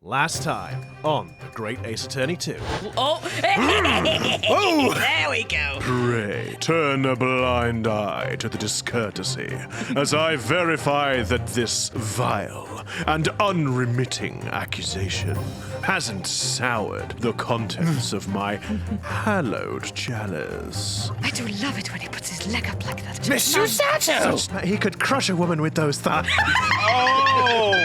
Last time on The Great Ace Attorney 2. Oh! Oh! There we go. Pray, turn a blind eye to the discourtesy as I verify that this vile and unremitting accusation hasn't soured the contents of my hallowed chalice. I do love it when he puts his leg up like that. Miss Susato! Such that he could crush a woman with those thighs. Oh!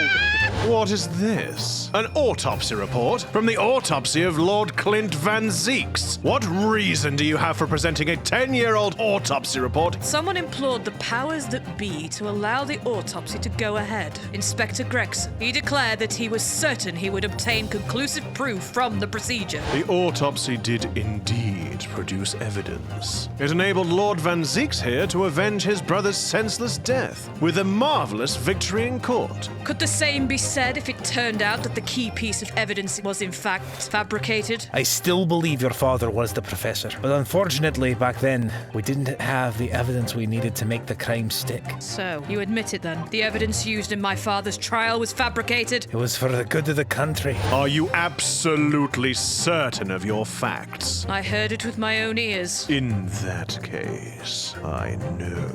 What is this? An autopsy report from the autopsy of Lord Klint Van Zeiks. What reason do you have for presenting a 10-year-old autopsy report? Someone implored the powers that be to allow the autopsy to go ahead. Inspector Gregson. He declared that he was certain he would obtain conclusive proof from the procedure. The autopsy did indeed produce evidence. It enabled Lord Van Zeiks here to avenge his brother's senseless death, with a marvelous victory in court. Could the same be said if it turned out that the key piece of evidence was in fact fabricated? I still believe your father was the professor, but unfortunately back then, we didn't have the evidence we needed to make the crime stick. So, you admit it then? The evidence used in my father's trial was fabricated? It was for the good of the country. Are you absolutely certain of your facts? I heard it with my own ears. In that case, I know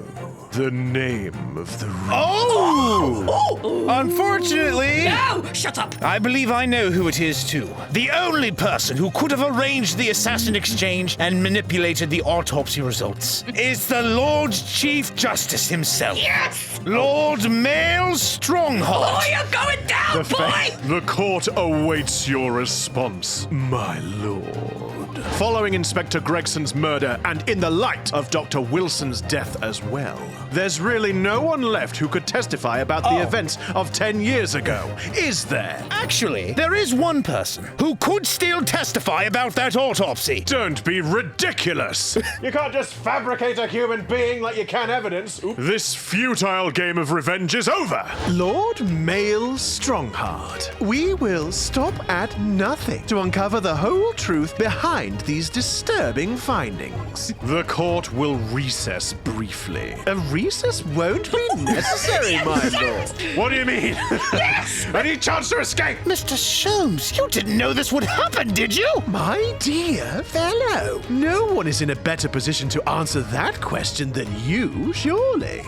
the name of the Unfortunately, No! Shut up! I believe I know who it is too. The only person who could have arranged the assassin exchange and manipulated the autopsy results is the Lord Chief Justice himself. Yes! Lord Male Strongheart. Oh, you're going down, boy! The court awaits your response, my lord. Following Inspector Gregson's murder, and in the light of Dr. Wilson's death as well, there's really no one left who could testify about the events of 10 years ago, is there? Actually, there is one person who could still testify about that autopsy. Don't be ridiculous! You can't just fabricate a human being like you can evidence. This futile game of revenge is over! Lord Male Strongheart, we will stop at nothing to uncover the whole truth behind these disturbing findings. The court will recess briefly. A recess won't be necessary, my lord. What do you mean? Yes! Any chance to escape? Mr. Sholmes, you didn't know this would happen, did you? My dear fellow, no one is in a better position to answer that question than you, surely.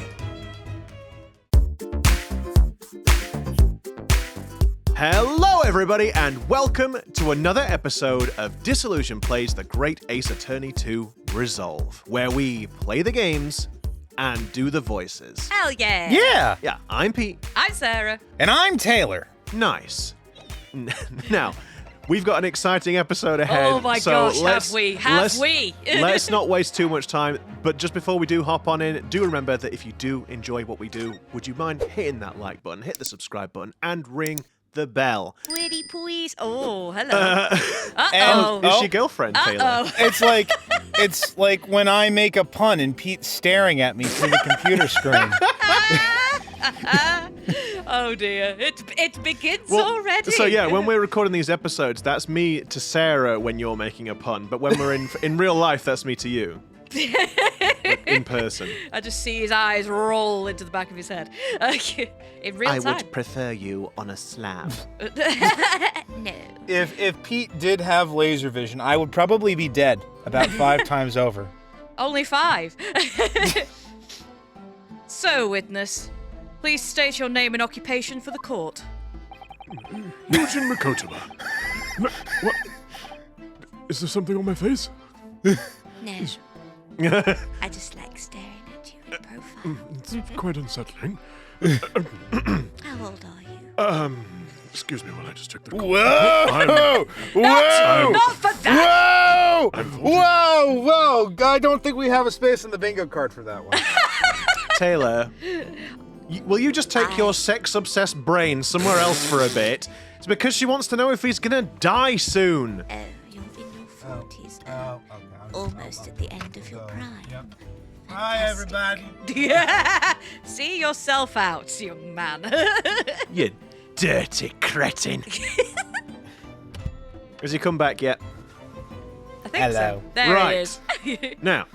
Hello, everybody, and welcome to another episode of Disillusion Plays The Great Ace Attorney 2 Resolve, where we play the games and do the voices. Hell yeah! Yeah. Yeah, I'm Pete. I'm Sarah. And I'm Taylor. Nice. Now, we've got an exciting episode ahead. Oh my so gosh, let's have we? let's not waste too much time. But just before we do hop on in, do remember that if you do enjoy what we do, would you mind hitting that like button, hit the subscribe button, and ring the bell. Pretty please. Oh, hello. Uh-oh. And- Is your girlfriend, Taylor? Uh-oh. It's like when I make a pun and Pete's staring at me through the computer screen. Oh dear, it begins already. So yeah, when we're recording these episodes, that's me to Sarah when you're making a pun. But when we're in real life, that's me to you. In person. I just see his eyes roll into the back of his head. In real time. I would prefer you on a slab. No. If Pete did have laser vision, I would probably be dead about 5 times over. Only 5. So, witness, please state your name and occupation for the court. Yujin Mikotoba. What? Is there something on my face? No. I just like staring at you in profile. It's quite unsettling. How old are you? Excuse me while I just check the call. Whoa! Not for that! Whoa! I don't think we have a space on the bingo card for that one. Taylor, will you just take your sex-obsessed brain somewhere else for a bit? It's because she wants to know if he's gonna die soon. Oh, you're in your 40s now. Almost at the end of your prime. Yep. Hi, everybody. Yeah. See yourself out, young man. You dirty cretin. Has he come back yet? I think Hello. so. There Right. he is. Now,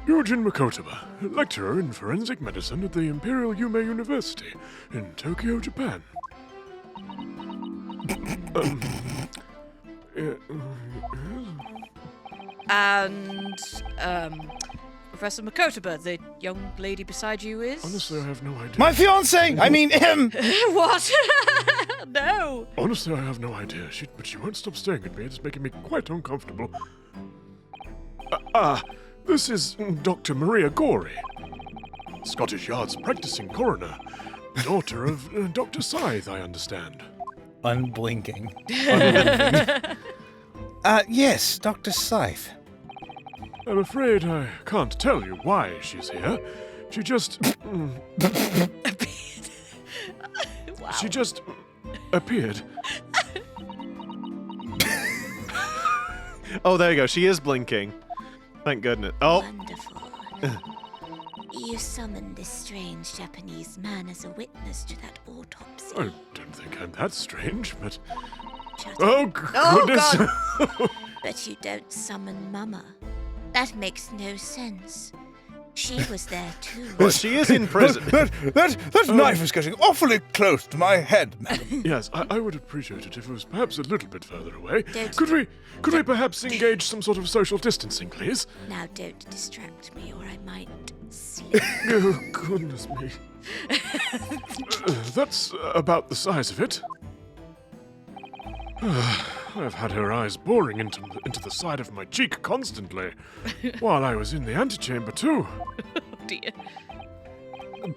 Yujin Mikotoba, lecturer in forensic medicine at the Imperial Yume University in Tokyo, Japan. And, Professor Mikotoba, the young lady beside you is? Honestly, I have no idea. My fiancée! I mean, him! What? No. Honestly, I have no idea. But she won't stop staring at me. It's making me quite uncomfortable. This is Dr. Maria Gorey, Scottish Yard's practicing coroner, daughter of Dr. Scythe, I understand. Unblinking. Yes, Dr. Scythe. I'm afraid I can't tell you why she's here. She just... Wow. She just appeared. Oh, there you go. She is blinking. Thank goodness. Oh, Wonderful. You summoned this strange Japanese man as a witness to that autopsy. I don't think I'm that strange, but... Shut up. Oh, goodness! But you don't summon Mama. That makes no sense. She was there too. well, she is in prison. That knife is getting awfully close to my head, madam. Yes, I would appreciate it if it was perhaps a little bit further away. Don't- Could we perhaps engage some sort of social distancing, please? Now don't distract me or I might sleep. Oh, goodness me. That's about the size of it. I've had her eyes boring into the side of my cheek constantly, while I was in the antechamber too. Oh dear.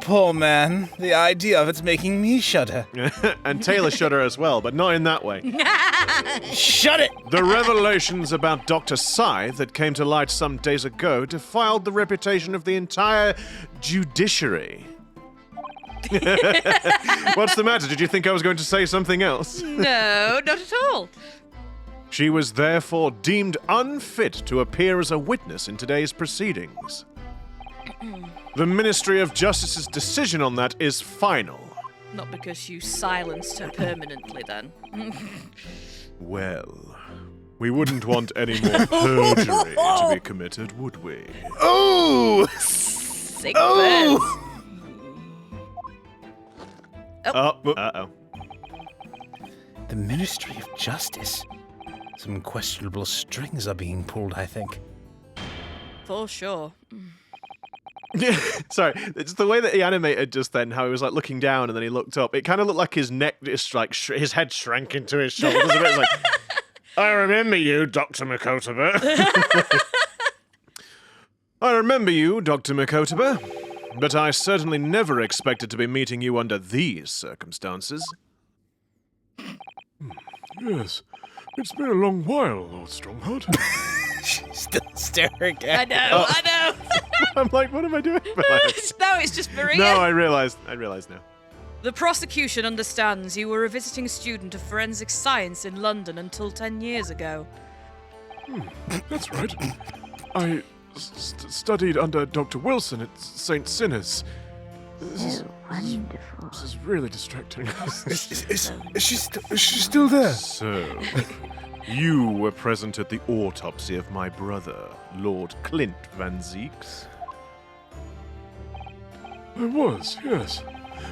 Poor man. The idea of it's making me shudder. And Taylor shudder as well, but not in that way. Shut it! The revelations about Dr. Scythe that came to light some days ago defiled the reputation of the entire judiciary. What's the matter? Did you think I was going to say something else? No, not at all. She was therefore deemed unfit to appear as a witness in today's proceedings. The Ministry of Justice's decision on that is final. Not because you silenced her permanently, then. Well, we wouldn't want any more perjury to be committed, would we? Oh! Sick burns. Uh-oh. The Ministry of Justice. Some questionable strings are being pulled, I think. For sure. Sorry, it's the way that he animated just then, how he was like looking down and then he looked up. It kind of looked like his neck just like his head shrank into his shoulders a bit. It's like, I remember you, Dr. Mikotoba. I remember you, Dr. Mikotoba. But I certainly never expected to be meeting you under these circumstances. Yes, it's been a long while, Lord Strongheart. Still staring I at know, I know. I'm like, what am I doing? No, it's just Maria. No, I realized now. The prosecution understands you were a visiting student of forensic science in London until 10 years ago. That's right. I studied under Dr. Wilson at St. Sinners. This Wonderful. is really distracting. Is she still there? So, you were present at the autopsy of my brother, Lord Klint Van Zeiks? I was, yes.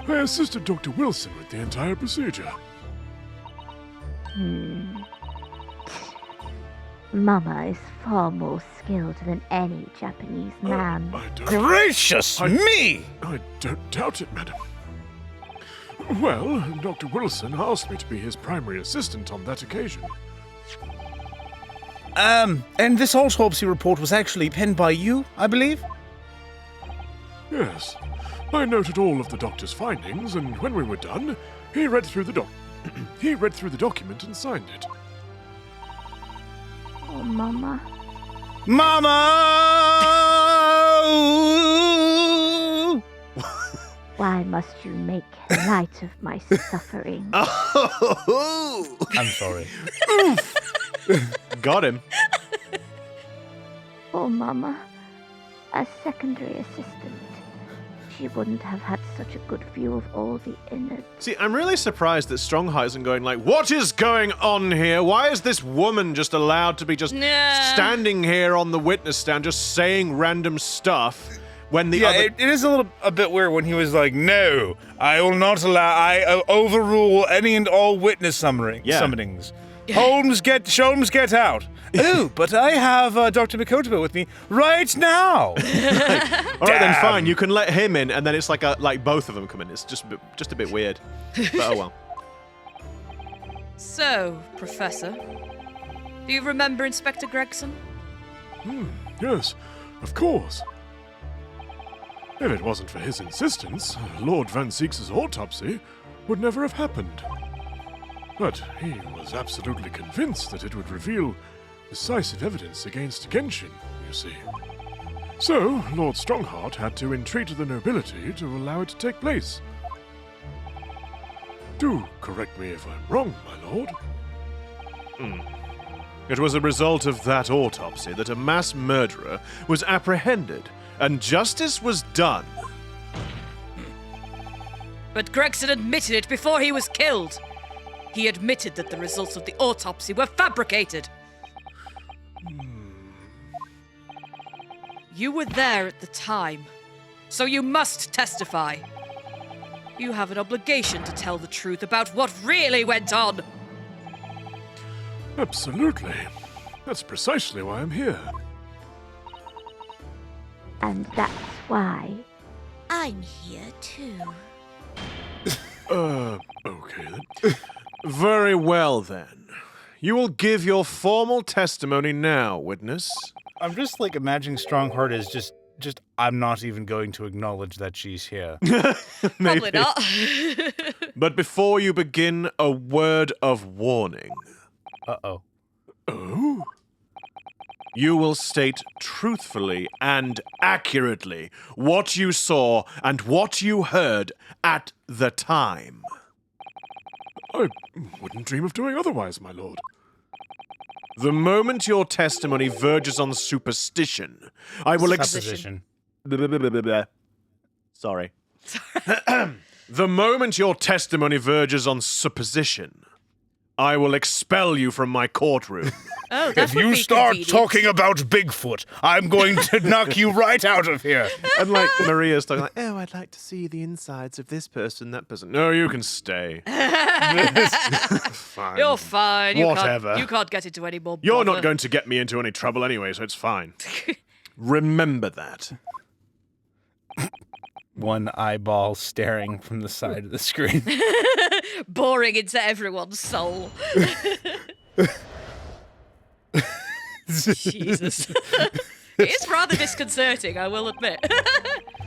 I assisted Dr. Wilson with the entire procedure. Mama is far more skilled than any Japanese man. I don't... Gracious me! I don't doubt it, madam. Well, Dr. Wilson asked me to be his primary assistant on that occasion. And this autopsy report was actually penned by you, I believe? Yes. I noted all of the doctor's findings, and when we were done, he read through the document and signed it. Oh, Mama. Mama! Why must you make light of my suffering? I'm sorry. Got him. Oh, Mama. As secondary assistant, she wouldn't have had such a good view of all the innards. See, I'm really surprised that Strongheart isn't going like, what is going on here? Why is this woman just allowed to be just Nah. standing here on the witness stand, just saying random stuff When the Yeah, other... it is a bit weird when he was like, "No, I will not allow. I overrule any and all witness summonings. Holmes, get out. Oh, but I have Dr. Mikotoba with me right now. All right, then fine. You can let him in, and then it's like both of them come in. It's just a bit weird. But oh well. So, Professor, do you remember Inspector Gregson? Yes, of course. If it wasn't for his insistence, Lord Van Zeiks' autopsy would never have happened. But he was absolutely convinced that it would reveal decisive evidence against Geshin, you see. So, Lord Strongheart had to entreat the nobility to allow it to take place. Do correct me if I'm wrong, my lord. It was a result of that autopsy that a mass murderer was apprehended, and justice was done. But Gregson admitted it before he was killed. He admitted that the results of the autopsy were fabricated. You were there at the time, so you must testify. You have an obligation to tell the truth about what really went on. Absolutely. That's precisely why I'm here. And that's why. I'm here too. Okay then. Very well, then. You will give your formal testimony now, witness. I'm just like imagining Strongheart as just I'm not even going to acknowledge that she's here. Probably not. But before you begin, a word of warning. Uh-oh. Oh? You will state truthfully and accurately what you saw and what you heard at the time. I wouldn't dream of doing otherwise, my lord. The moment your testimony verges on superstition, I will Supposition. Sorry. The moment your testimony verges on supposition, I will expel you from my courtroom. Oh, that If would you be start convenient. talking about Bigfoot, I'm going to knock you right out of here. And like Maria's talking like, oh, I'd like to see the insides of this person, that person. No, you can stay. Fine. You're fine. Whatever. You can't get into any more You're bother. not going to get me into any trouble anyway, so it's fine. Remember that. One eyeball staring from the side of the screen. Boring into everyone's soul. Jesus. It is rather disconcerting, I will admit.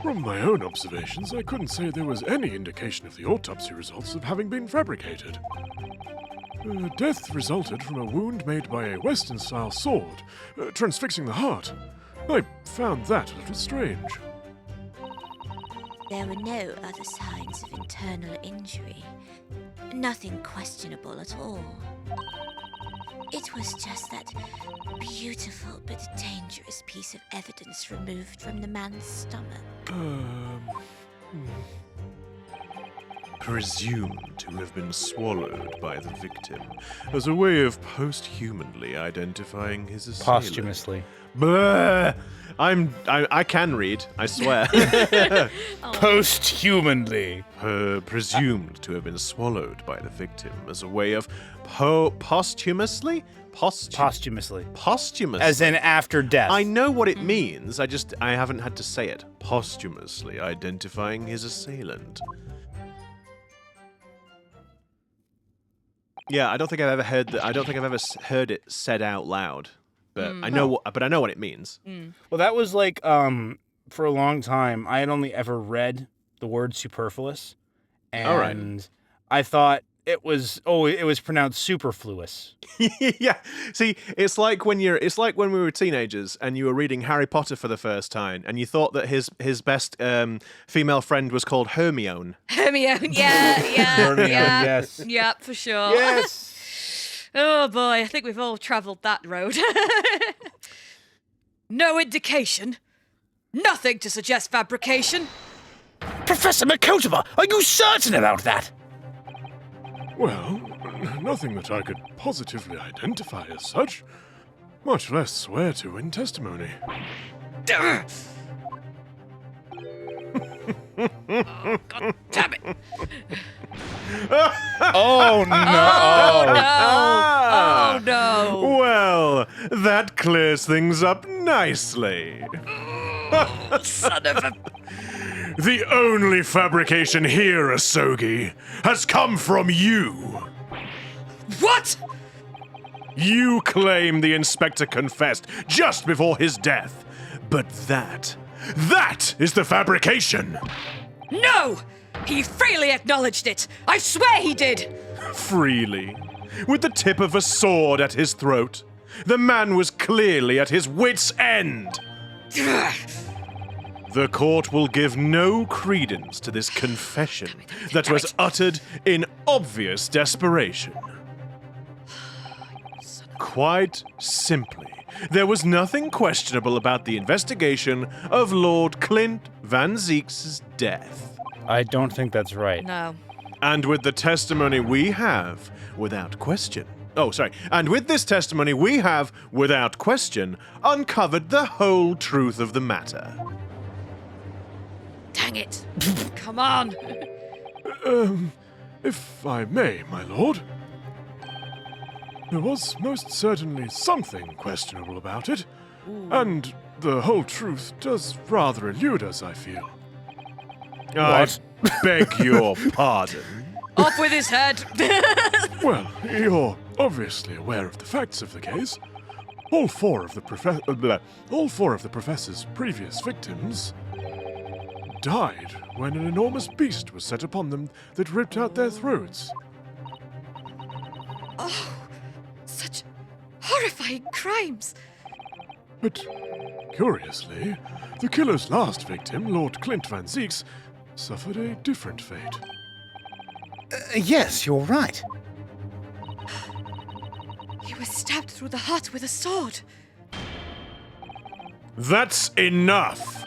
From my own observations, I couldn't say there was any indication of the autopsy results of having been fabricated. Death resulted from a wound made by a Western-style sword, transfixing the heart. I found that a little strange. There were no other signs of internal injury. Nothing questionable at all. It was just that beautiful but dangerous piece of evidence removed from the man's stomach. Presumed to have been swallowed by the victim as a way of posthumanly identifying his assailant. Posthumously. Blah! I can read, I swear. Posthumanly. Presumed to have been swallowed by the victim as a way of posthumously? Posthumously. Posthumously. As in after death. I know what it means, I haven't had to say it. Posthumously identifying his assailant. Yeah, I don't think I've ever heard that. I don't think I've ever heard it said out loud. But I know what it means. Well, that was like, for a long time, I had only ever read the word superfluous. And All right. I thought it was pronounced superfluous. Yeah. See, it's like when we were teenagers and you were reading Harry Potter for the first time and you thought that his best female friend was called Hermione. Hermione, yeah. Hermione, yes. Yeah, for sure. Yes. Oh boy, I think we've all travelled that road. No indication. Nothing to suggest fabrication. Professor Mikotoba, are you certain about that? Well, nothing that I could positively identify as such, much less swear to in testimony. Oh, God damn it! Oh no! Oh no! Well, that clears things up nicely. Son of a... The only fabrication here, Asogi, has come from you. What? You claim the inspector confessed just before his death. But that is the fabrication. No! He freely acknowledged it. I swear he did. Freely, with the tip of a sword at his throat. The man was clearly at his wit's end. The court will give no credence to this confession that was uttered in obvious desperation. Quite simply, there was nothing questionable about the investigation of Lord Klint Van Zeiks' death. I don't think that's right. No. And with the testimony we have, without question, and with this testimony we have, without question, uncovered the whole truth of the matter. Dang it. Come on. If I may, my lord. There was most certainly something questionable about it, and the whole truth does rather elude us, I feel. I beg your pardon. Off with his head. Well, you're obviously aware of the facts of the case. All four of the professor's previous victims died when an enormous beast was set upon them that ripped out their throats. Oh, such horrifying crimes. But curiously, the killer's last victim, Lord Klint Van Zeiks, suffered a different fate. Yes, you're right. He was stabbed through the heart with a sword. That's enough.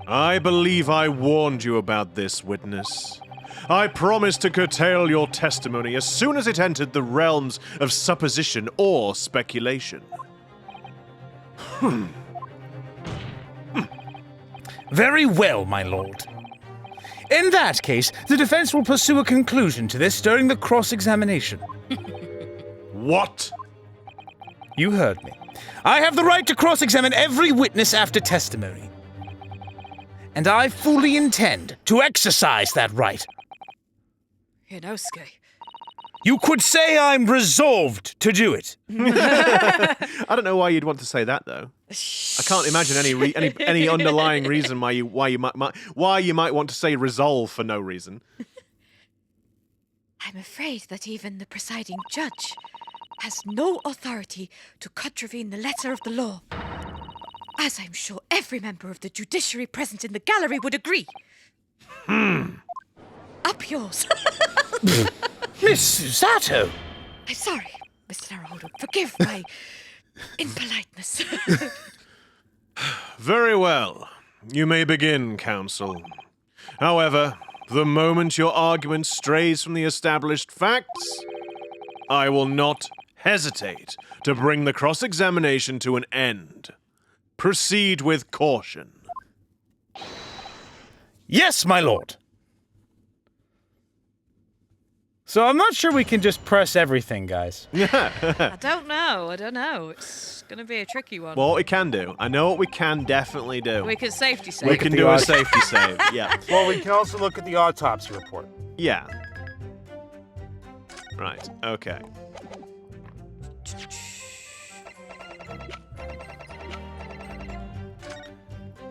I believe I warned you about this, witness. I promised to curtail your testimony as soon as it entered the realms of supposition or speculation. Very well, my lord. In that case, the defense will pursue a conclusion to this during the cross-examination. What? You heard me. I have the right to cross-examine every witness after testimony. And I fully intend to exercise that right. Inosuke. You could say I'm resolved to do it. I don't know why you'd want to say that, though. I can't imagine any underlying reason why you might want to say resolve for no reason. I'm afraid that even the presiding judge has no authority to contravene the letter of the law, as I'm sure every member of the judiciary present in the gallery would agree. Up yours. Miss Susato! I'm sorry, Mr. Naruhodo. Forgive my impoliteness. Very well. You may begin, counsel. However, the moment your argument strays from the established facts, I will not hesitate to bring the cross-examination to an end. Proceed with caution. Yes, my lord. So I'm not sure we can just press everything, guys. I don't know. It's going to be a tricky one. Well, what we can do, I know what we can definitely do. We can safety save. We can do a safety save, yeah. Well, we can also look at the autopsy report. Yeah. Right, okay.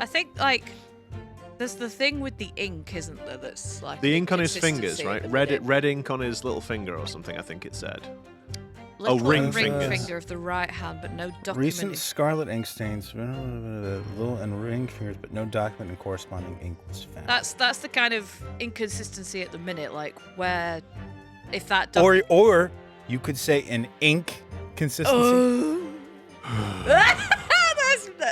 I think, there's the thing with the ink, isn't there? That's like The ink on his fingers, inconsistency right? at the minute. Red ink on his little finger or something, I think it said. Little ring ring fingers. finger of the right hand, but no document. Recent scarlet ink stains, little and ring fingers, but no document and corresponding ink was found. That's the kind of inconsistency at the minute, like where if that Or you could say an ink consistency.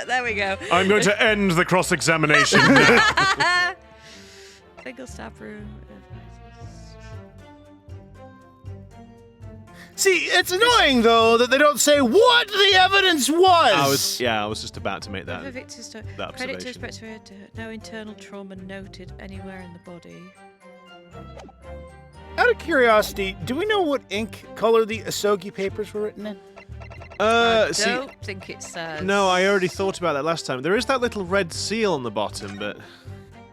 There we go. I'm going to end the cross-examination now. Single stop room. See, it's annoying, though, that they don't say what the evidence was. I was just about to make that Credit observation. to Inspector, no internal trauma noted anywhere in the body. Out of curiosity, do we know what ink color the Asogi papers were written in? I don't think it says. No, I already thought about that last time. There is that little red seal on the bottom, but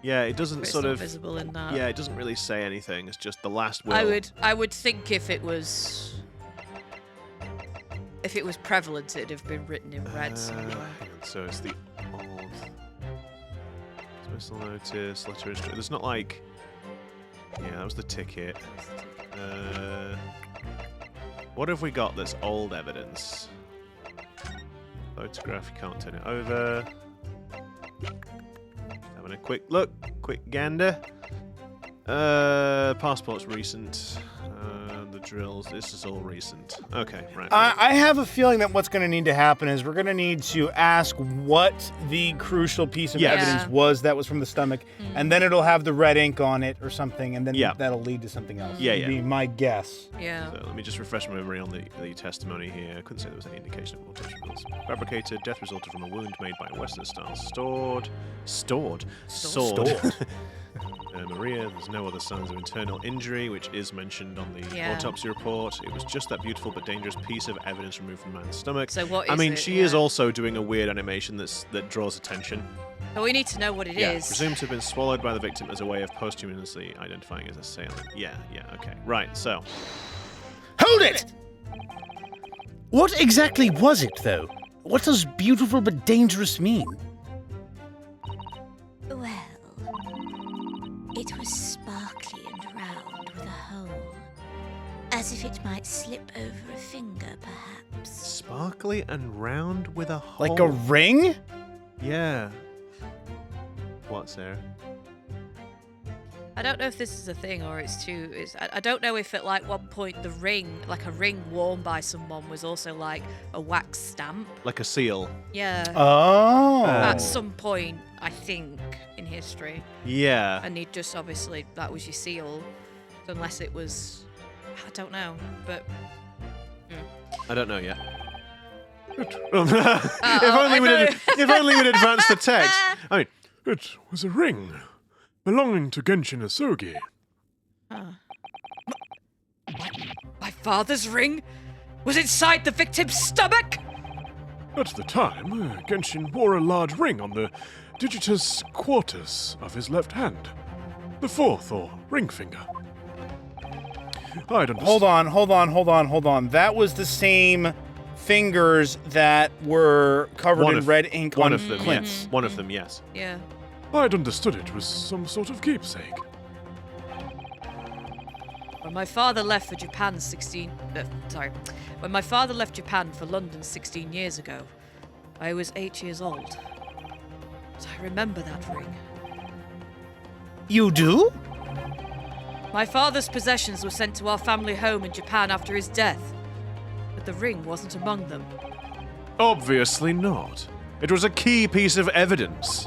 yeah, it doesn't It's sort not of visible in that. Yeah, it doesn't really say anything. It's just the last will. I would think if it was prevalent, it'd have been written in red somewhere. Hang on, so it's the old dismissal notice, letter. There's not like. Yeah, that was the ticket. What have we got that's old evidence? Photograph, you can't turn it over. Having a quick look, quick gander. Passport's recent. The drills, this is all recent. Okay, right. I have a feeling that what's going to need to happen is we're going to need to ask what the crucial piece of evidence was that was from the stomach, and then it'll have the red ink on it or something, and then that'll lead to something else. Yeah, Would be my guess. Yeah. So let me just refresh my memory on the testimony here. I couldn't say there was any indication of autopsy results. Fabricated, death resulted from a wound made by a Western-style sword. Maria, there's no other signs of internal injury, which is mentioned on the autopsy report. It was just that beautiful but dangerous piece of evidence removed from the man's stomach. So what is I mean, it? she is also doing a weird animation that draws attention. But we need to know what it is. Presumed to have been swallowed by the victim as a way of posthumously identifying his assailant. Yeah, okay. Right, so. Hold it! What exactly was it, though? What does beautiful but dangerous mean? Well, it was sparkly and round with a hole, as if it might slip over a finger, perhaps. Sparkly and round with a hole. Like a ring? Yeah. What, Sarah? I don't know if this is a thing or it's too. I don't know if at like one point the ring, like a ring worn by someone, was also like a wax stamp. Like a seal. Yeah. Oh. At some point, I think, in history. Yeah. And he'd just obviously that was your seal, unless it was. I don't know, but. I don't know yet. If only we'd advance the text. I mean, it was a ring belonging to Geshin Asogi. My father's ring was inside the victim's stomach. At the time, Genshin wore a large ring on the digitus quartus of his left hand, the fourth or ring finger. I'd Hold on. That was the same fingers that were covered in red ink on them, Klint. yes. One of them, yes. Yeah. I'd understood it was some sort of keepsake. When my father left for Japan When my father left Japan for London 16 years ago, I was 8 years old. So I remember that ring. You do? My father's possessions were sent to our family home in Japan after his death, but the ring wasn't among them. Obviously not. It was a key piece of evidence.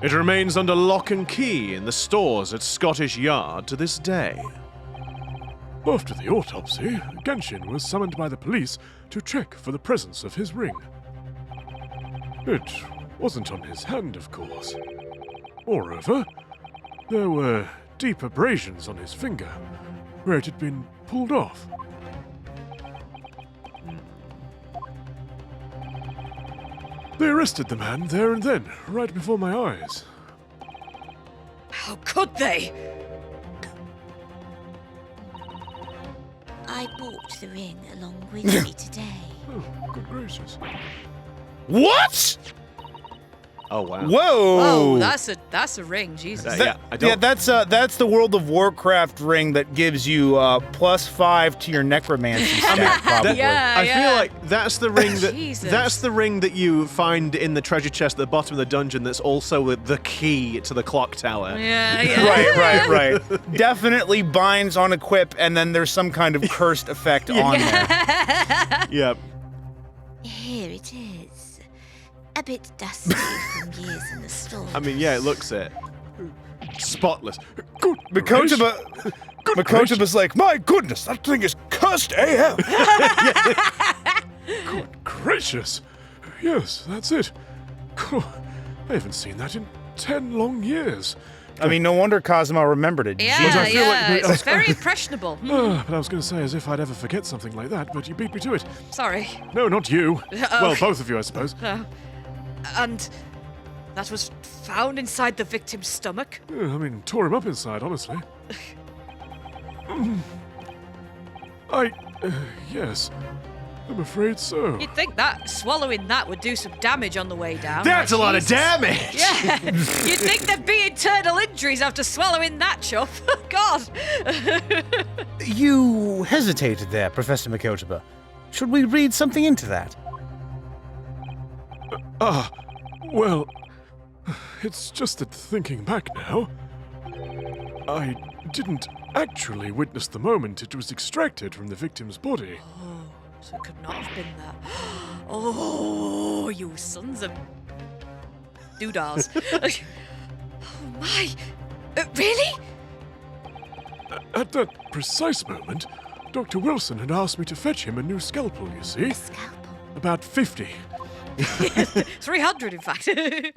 It remains under lock and key in the stores at Scottish Yard to this day. After the autopsy, Genshin was summoned by the police to check for the presence of his ring. It wasn't on his hand, of course. Moreover, there were deep abrasions on his finger, where it had been pulled off. They arrested the man there and then, right before my eyes. How could they? I bought the ring along with me today. Oh, good gracious. What? Oh wow. Whoa! Oh, that's a ring, Jesus. That's the World of Warcraft ring that gives you +5 to your necromancy stat, probably. I feel like that's the ring that Jesus. that's the ring that you find in the treasure chest at the bottom of the dungeon. That's also the key to the clock tower. Yeah. Right. Definitely binds on equip, and then there's some kind of cursed effect on there. Yep. Here it is. A bit dusty from years in the store. I mean, yeah, it looks it. Spotless. Good Mikotoba, Mikotoba's like, my goodness, that thing is cursed AF. Good gracious. Yes, that's it. I haven't seen that in 10 long years. I mean, no wonder Cosmo remembered it. Yeah, Jesus. it's very impressionable. But I was going to say as if I'd ever forget something like that, but you beat me to it. Sorry. No, not you. Well, both of you, I suppose. And that was found inside the victim's stomach? I mean, tore him up inside, honestly. Yes. I'm afraid so. You'd think that swallowing that would do some damage on the way down. That's a lot of Jesus. damage! Yeah, you'd think there'd be internal injuries after swallowing that chuff. God. You hesitated there, Professor Mikotoba. Should we read something into that? Well, it's just that thinking back now, I didn't actually witness the moment it was extracted from the victim's body. So it could not have been that. Oh, you sons of doodahs. Oh my. Really? At that precise moment, Dr. Wilson had asked me to fetch him a new scalpel, you see? Scalpel. About 50. 300, in fact.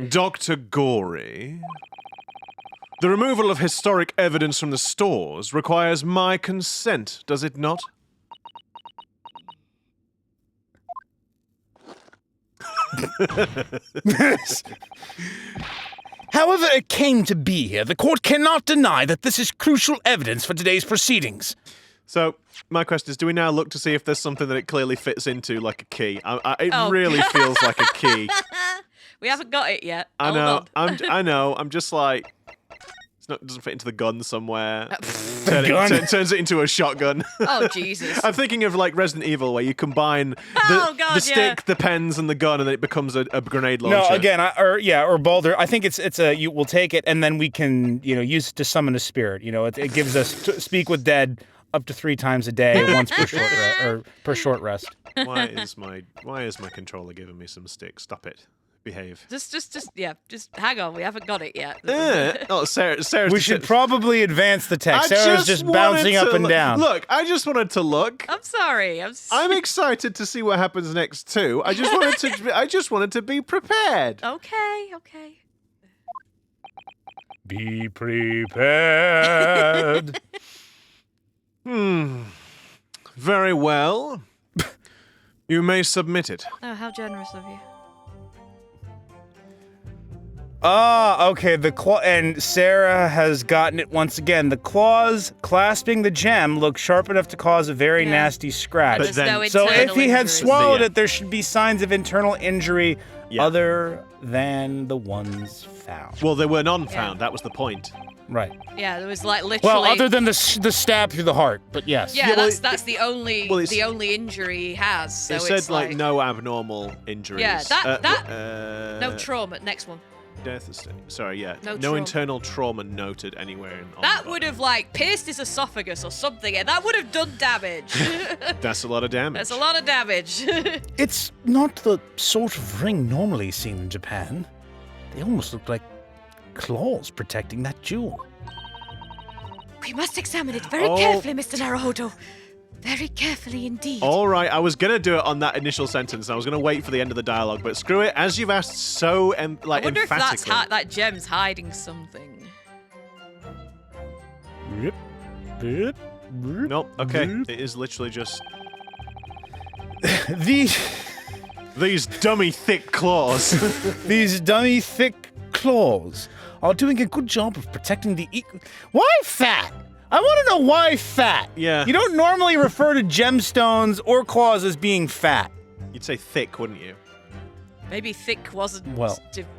Dr. Gory. The removal of historic evidence from the stores requires my consent, does it not? However it came to be here, the court cannot deny that this is crucial evidence for today's proceedings. So, my question is, do we now look to see if there's something that it clearly fits into, like a key? It Oh. really feels like a key. We haven't got it yet. I Hold know. on. I know. I'm just like, it doesn't fit into the gun somewhere. Gun? Turns it into a shotgun. Oh, Jesus. I'm thinking of like Resident Evil, where you combine Oh, God, the stick, yeah. the pens, and the gun, and then it becomes a grenade launcher. No, again, or Baldur. I think it's a. You will take it, and then we can use it to summon a spirit. It gives us speak with dead up to 3 times a day, once per short rest. Why is my controller giving me some sticks? Stop it. Behave. Just hang on. We haven't got it yet. Sarah's We should probably advance the text. Sarah's just bouncing up and down. Look, I just wanted to look. I'm sorry. I'm excited to see what happens next too. I just wanted to be prepared. Okay. Be prepared. Very well. You may submit it. Oh, how generous of you. Okay, and Sarah has gotten it once again. The claws clasping the gem look sharp enough to cause a very nasty scratch. But There's no So if internal he had injuries. swallowed Yeah. it, there should be signs of internal injury Yeah. other than the ones found. Well, they were non-found. That was the point. Right. Yeah, there was like literally. Well, other than the stab through the heart, but yes. Yeah, well, that's the only well, the only injury he has. So It it's said like no abnormal injuries. Yeah, no no trauma. Next one. death. Sorry, yeah. No No trauma. internal trauma noted anywhere. On That the would body. have like pierced his esophagus or something, and that would have done damage. That's a lot of damage. That's a lot of damage. It's not the sort of ring normally seen in Japan. They almost look like claws protecting that jewel. We must examine it very Oh. carefully, Mr. Naruhodo. Very carefully indeed. All right, I was gonna do it on that initial sentence. I was gonna wait for the end of the dialogue, but screw it. As you've asked so I wonder if emphatically. that gem's hiding something. Nope. Okay. It is literally just These dummy thick claws. dummy thick claws are doing a good job of protecting the Why fat? I want to know why fat. Yeah. You don't normally refer to gemstones or claws as being fat. You'd say thick, wouldn't you? Maybe thick wasn't. Well.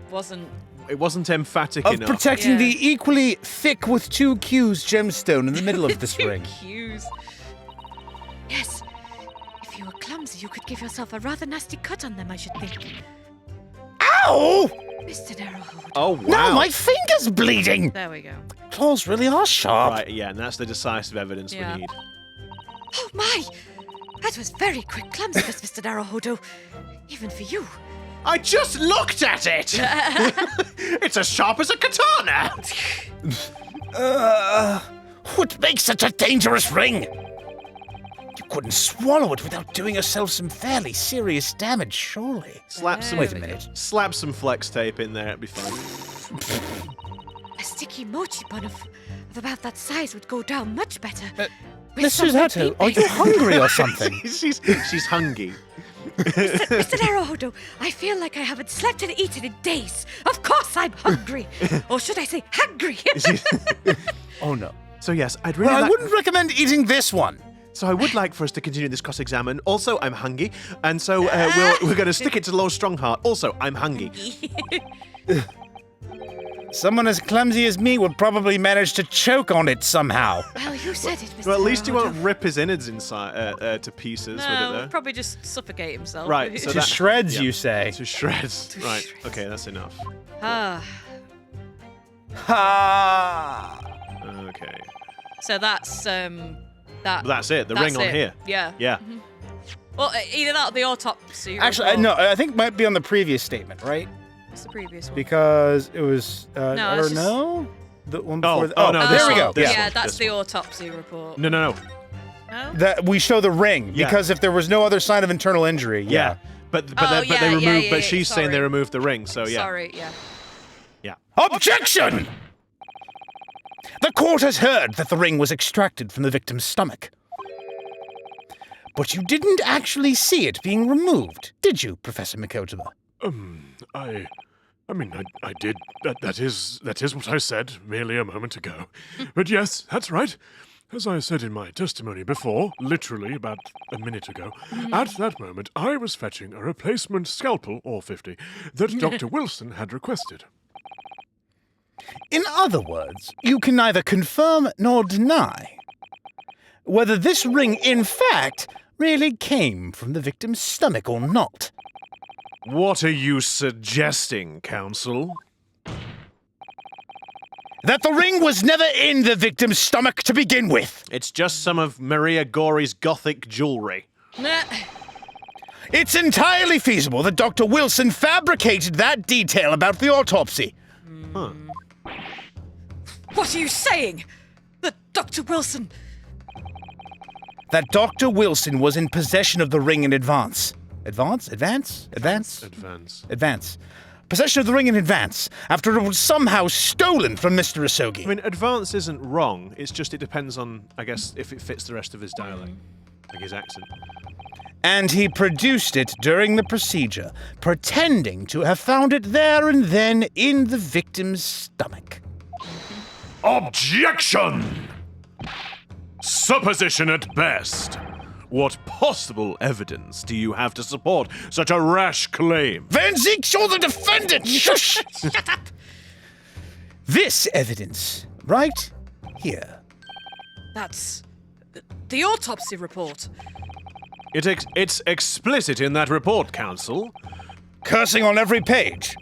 Wasn't. It wasn't emphatic Of enough. protecting Yeah. the equally thick with 2 Q's gemstone in the middle of this Two ring. Qs. Yes. If you were clumsy, you could give yourself a rather nasty cut on them, I should think. Ow! Mr. Naruhodo. Oh wow. Now my finger's bleeding! There we go. Claws really are sharp. Right, yeah, and that's the decisive evidence Yeah. we need. Oh my! That was very quick clumsiness, Mr. Naruhodo. Even for you. I just looked at it! It's as sharp as a katana! would make such a dangerous ring? You couldn't swallow it without doing yourself some fairly serious damage, surely. Slap some. Wait a minute. Slap some flex tape in there. It'd be fine. A sticky mochi bun of about that size would go down much better. Mrs. Hato, are you hungry or something? she's hungry. Mr. Naruhodo, I feel like I haven't slept and eaten in days. Of course I'm hungry. Or should I say hungry? Oh no. So yes, I'd really Well, I like... wouldn't recommend eating this one. So I would like for us to continue this cross-examine. Also, I'm hungry. And so we're going to stick it to Lord Strongheart. Also, I'm hungry. Someone as clumsy as me would probably manage to choke on it somehow. Well, you said it, Mr. Well, at least he Naruhodo. won't rip his innards inside to pieces with it No, there. he'll probably just suffocate himself. Right, so To shreds, you say? To shreds. Right. Okay, that's enough. Ah. Ha! Okay. So that's That's it. The ring on here. Yeah. Yeah. Well, either that or the autopsy. Actually, report. no, I think it might be on the previous statement, right? What's the previous one? Because it was, No, or it's just- no? The one Oh, before oh, no, this there we one, go. this yeah, one, that's this the one. autopsy report. No. No? That we show the ring Yeah. because if there was no other sign of internal injury, Yeah. But Oh, they yeah, removed. yeah, yeah, but she's saying they sorry. removed the ring. So yeah. Sorry, yeah. Yeah. Objection! The court has heard that the ring was extracted from the victim's stomach. But you didn't actually see it being removed, did you, Professor Mikotoba? I mean, I did. That is what I said merely a moment ago. But yes, that's right. As I said in my testimony before, literally about a minute ago, at that moment I was fetching a replacement scalpel, or 50, that Dr. Wilson had requested. In other words, you can neither confirm nor deny whether this ring, in fact, really came from the victim's stomach or not. What are you suggesting, Counsel? That the ring was never in the victim's stomach to begin with. It's just some of Maria Gory's gothic jewelry. Nah. It's entirely feasible that Dr. Wilson fabricated that detail about the autopsy. Huh. What are you saying? That Dr. Wilson... That Dr. Wilson was in possession of the ring in advance. Advance? Possession of the ring in advance, after it was somehow stolen from Mr. Asogi. I mean, advance isn't wrong. It's just it depends on, I guess, if it fits the rest of his dialect, like his accent. And he produced it during the procedure, pretending to have found it there and then in the victim's stomach. Objection! Supposition at best. What possible evidence do you have to support such a rash claim? Van Zeiks, you're the defendant! Shush! Shut up! This evidence, right here. That's the autopsy report. It's explicit in that report, Counsel. Cursing on every page.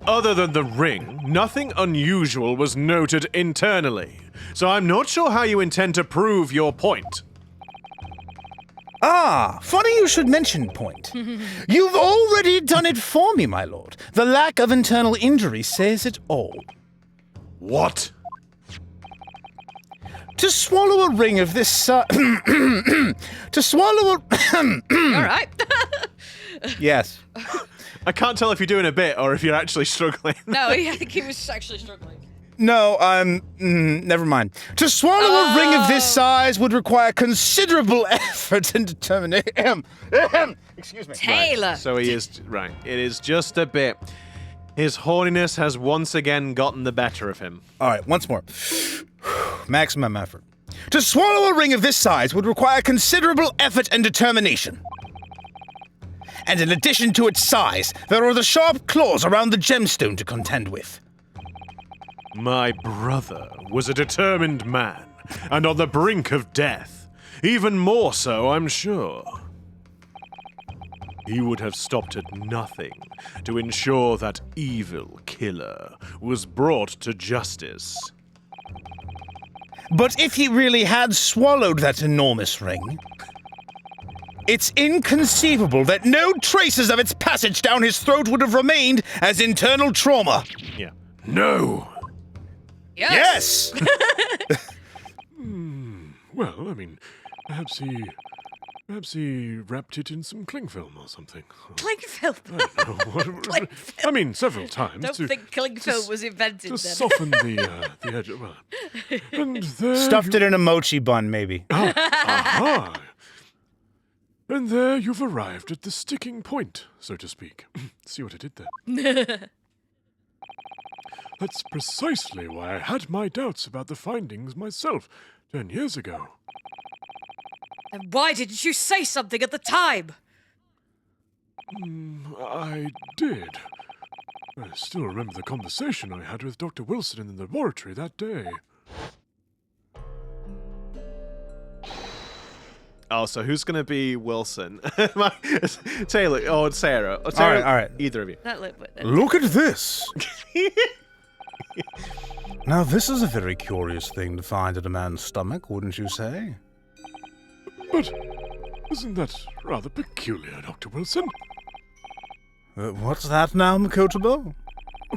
Other than the ring, nothing unusual was noted internally. So I'm not sure how you intend to prove your point. Ah, funny you should mention point. You've already done it for me, my lord. The lack of internal injury says it all. What? To swallow a ring of this to swallow a All right. Yes. I can't tell if you're doing a bit or if you're actually struggling. No, I think he was actually struggling. No, never mind. To swallow a ring of this size would require considerable effort and determination. Excuse me. Taylor. So he is right. It is just a bit. His horniness has once again gotten the better of him. All right, once more. Maximum effort. To swallow a ring of this size would require considerable effort and determination. And in addition to its size, there are the sharp claws around the gemstone to contend with. My brother was a determined man, and on the brink of death. Even more so, I'm sure. He would have stopped at nothing to ensure that evil killer was brought to justice. But if he really had swallowed that enormous ring, it's inconceivable that no traces of its passage down his throat would have remained as internal trauma. Yeah. No! Yes! Well, I mean, perhaps he wrapped it in some cling film or something. Cling film. I don't know. Cling I mean, several times. Don't think cling film was invented to then. soften the edge. Well, and there Stuffed it in a mochi bun, maybe. Aha! And there you've arrived at the sticking point, so to speak. See what I did there? That's precisely why I had my doubts about the findings myself 10 years ago. Then why didn't you say something at the time? I did. I still remember the conversation I had with Dr. Wilson in the laboratory that day. Oh, so who's going to be Wilson? Taylor or Sarah? Or All Sarah? right. Either of you. Look at this. Now, this is a very curious thing to find in a man's stomach, wouldn't you say? But isn't that rather peculiar, Dr. Wilson? What's that now, Mikotoba?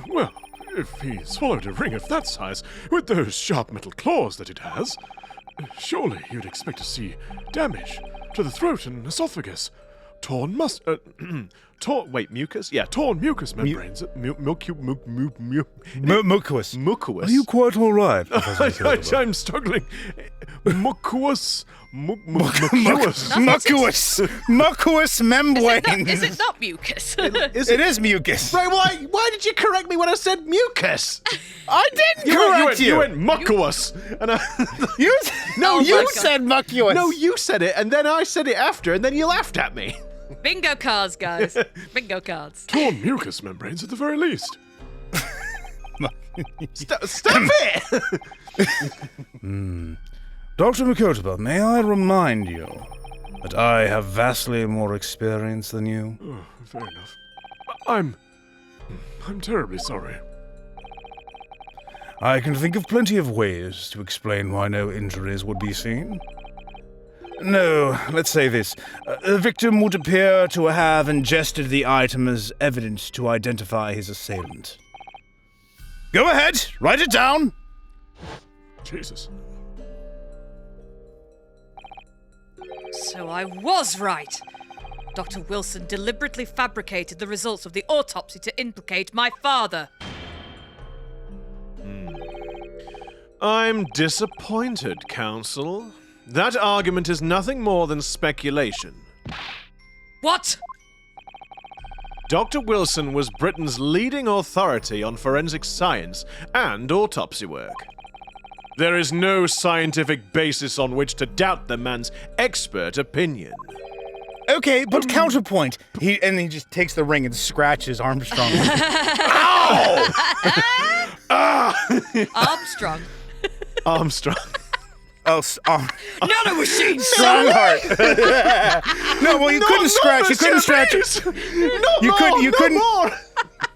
Well, if he swallowed a ring of that size with those sharp metal claws that it has, surely you'd expect to see damage to the throat and esophagus. Mucus? Yeah. Torn mucous membranes. Mucus. Mucus. Are you quite all right, Professor Mikotoba? I'm struggling. Mucus. Mucus. Mucus membrane. Is it not mucus? It is mucus. Right, why did you correct me when I said mucus? I didn't correct you. You went mucus. And You Oh my God. said mucus. no, you said it, and then I said it after, and then you laughed at me. Bingo cards, guys. Bingo cards. Torn mucous membranes at the very least. Stop it! Dr. Mikotoba, may I remind you that I have vastly more experience than you? Oh, fair enough. I'm terribly sorry. I can think of plenty of ways to explain why no injuries would be seen. No, let's say this. The victim would appear to have ingested the item as evidence to identify his assailant. Go ahead, write it down. Jesus. So I was right. Dr. Wilson deliberately fabricated the results of the autopsy to implicate my father. I'm disappointed, Counsel. That argument is nothing more than speculation. What? Dr. Wilson was Britain's leading authority on forensic science and autopsy work. There is no scientific basis on which to doubt the man's expert opinion. Okay, but counterpoint. He just takes the ring and scratches Armstrong. Armstrong. Armstrong. Not a machine, Strong heart. No, well, you couldn't scratch. You couldn't scratch. You couldn't. More.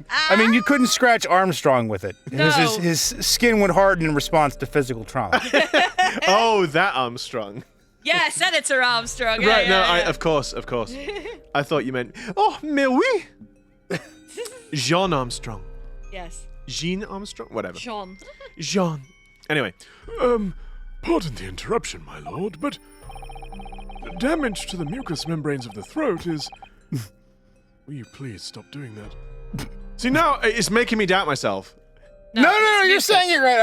I mean, you couldn't scratch Armstrong with it. No. His skin would harden in response to physical trauma. Oh, that Armstrong. Yeah, Senator Armstrong. Yeah, Right, no, yeah. of course. I thought you meant, oh, mais oui. Jean Armstrong. Yes. Jean Armstrong? Whatever. Sean. Jean. Anyway, Pardon the interruption, my lord, but damage to the mucous membranes of the throat is... Will you please stop doing that? see now it's making me doubt myself. No, it's you're mucus. saying it right.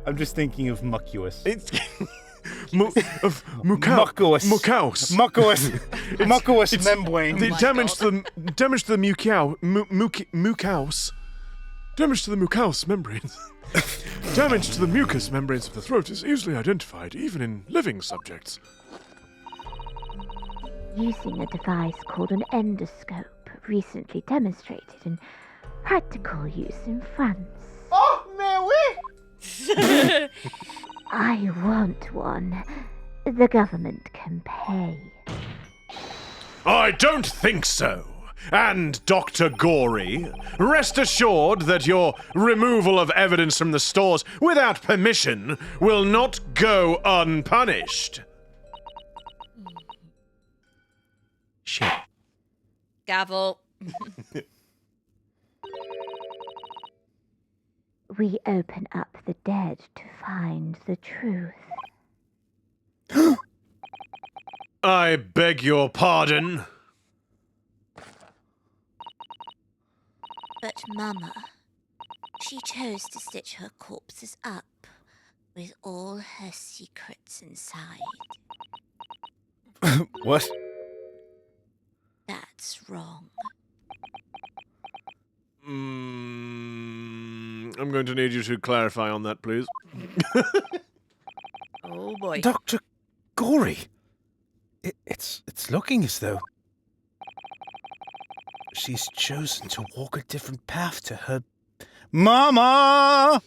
I'm just thinking of mucus. It's Mucous. Mucous membrane. The damage to the mucous. Damage to the mucous membranes. Damage to the mucous membranes of the throat is easily identified, even in living subjects. Using a device called an endoscope, recently demonstrated in practical use in France. oh, mais oui. I want one. The government can pay. I don't think so. And, Dr. Gory, rest assured that your removal of evidence from the stores without permission will not go unpunished. Shit. Gavel. We open up the dead to find the truth. I beg your pardon. But Mama, she chose to stitch her corpses up with all her secrets inside. What? That's wrong. I'm going to need you to clarify on that, please. Oh boy. Dr. Gory. It's looking as though she's chosen to walk a different path to her Mama!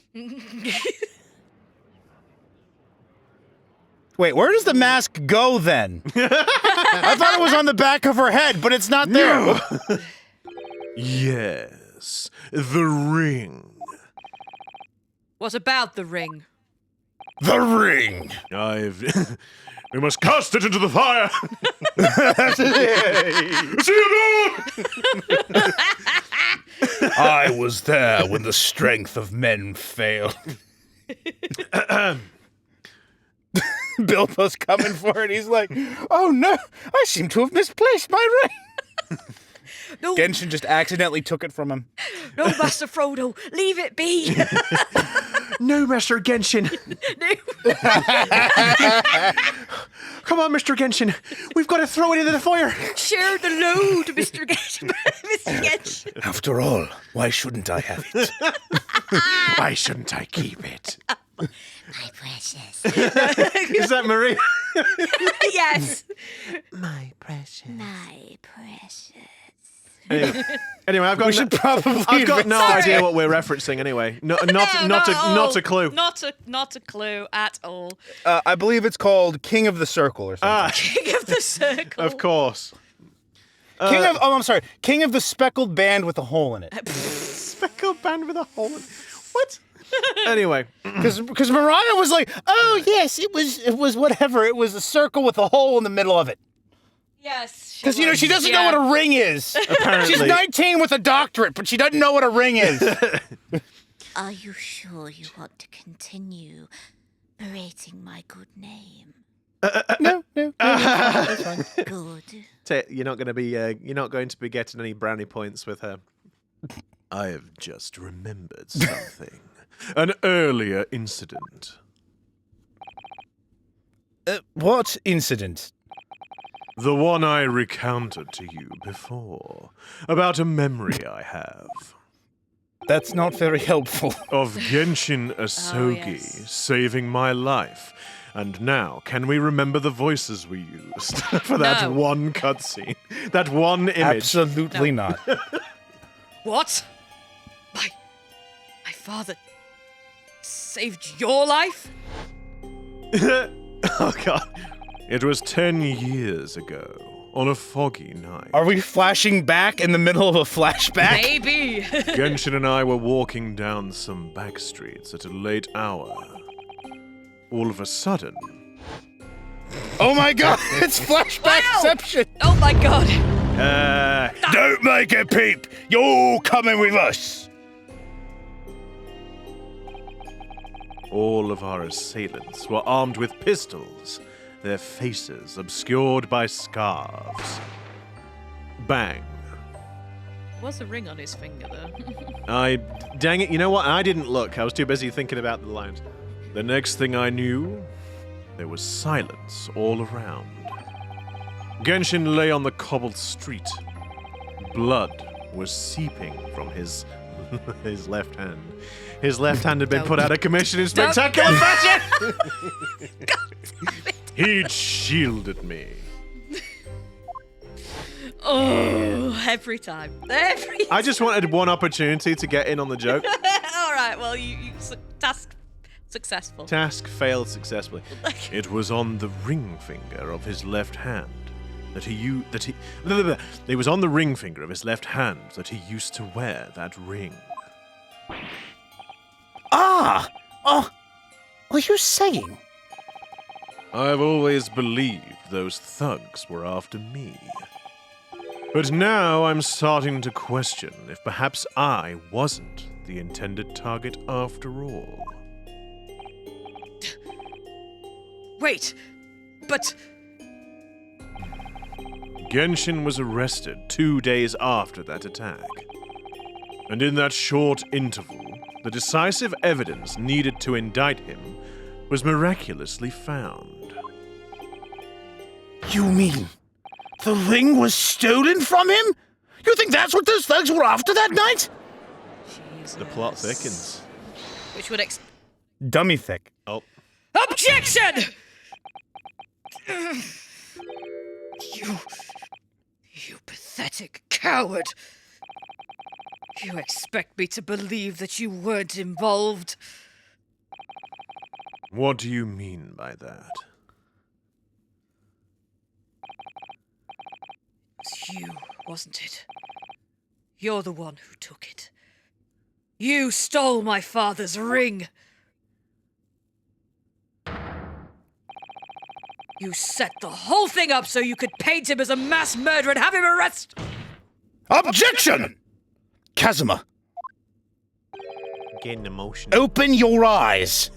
Wait, where does the mask go then? I thought it was on the back of her head, but it's not there. No. Yes, the ring. What about the ring? The ring! We must cast it into the fire! I was there when the strength of men failed. Bilbo's coming for it. He's like, oh no, I seem to have misplaced my ring. No, Genshin just accidentally took it from him. no, Master Frodo, leave it be. No, Master Genshin. No. Come on, Mr. Genshin. We've got to throw it into the fire. Share the load, Mr. Genshin. Mr. Genshin. After all, why shouldn't I have it? Why shouldn't I keep it? My precious. Is that Marie? Yes. My precious. My precious. Anyway, I've got no idea what we're referencing. Anyway, not a clue. Not a clue at all. I believe it's called King of the Circle or something. King of the Circle. Of course. King of the speckled band with a hole in it. Speckled band with a hole in it. What? Anyway, because Mariah was like, oh yes, it was whatever. It was a circle with a hole in the middle of it. Yes. Because, she doesn't know what a ring is. Apparently. She's 19 with a doctorate, but she doesn't know what a ring is. Are you sure you want to continue berating my good name? No, that's fine. Good. You're not going to be getting any brownie points with her. I have just remembered something. An earlier incident. What incident? The one I recounted to you before. About a memory I have. That's not very helpful. Of Geshin Asogi saving my life. And now, can we remember the voices we used for that one cutscene? That one image? Absolutely not. What? My father saved your life? Oh, God. It was 10 years ago, on a foggy night. Are we flashing back in the middle of a flashback? Maybe. Genshin and I were walking down some back streets at a late hour. All of a sudden... Oh my god, it's flashbackception! Oh my god. Don't make a peep! You're coming with us! All of our assailants were armed with pistols, their faces obscured by scarves. Bang. Was a ring on his finger, though. Dang it, you know what? I didn't look. I was too busy thinking about the lines. The next thing I knew, there was silence all around. Genshin lay on the cobbled street. Blood was seeping from his left hand. His left hand had been put out of commission in spectacular fashion! He'd shielded me. Oh, every time. I just wanted one opportunity to get in on the joke. All right, well, you task successful. Task failed successfully. It was on the ring finger of his left hand it was on the ring finger of his left hand that he used to wear that ring. Ah! Oh, what are you saying? I've always believed those thugs were after me. But now I'm starting to question if perhaps I wasn't the intended target after all. Wait, but... Genshin was arrested 2 days after that attack. And in that short interval, the decisive evidence needed to indict him was miraculously found. You mean the ring was stolen from him? You think that's what those thugs were after that night? Jesus. The plot thickens. Which would Dummy thick. Oh. Objection! You pathetic coward. You expect me to believe that you weren't involved? What do you mean by that? It's you, wasn't it? You're the one who took it. You stole my father's ring. You set the whole thing up so you could paint him as a mass murderer and have him arrested. Objection! Kazuma, Getting emotion. open your eyes.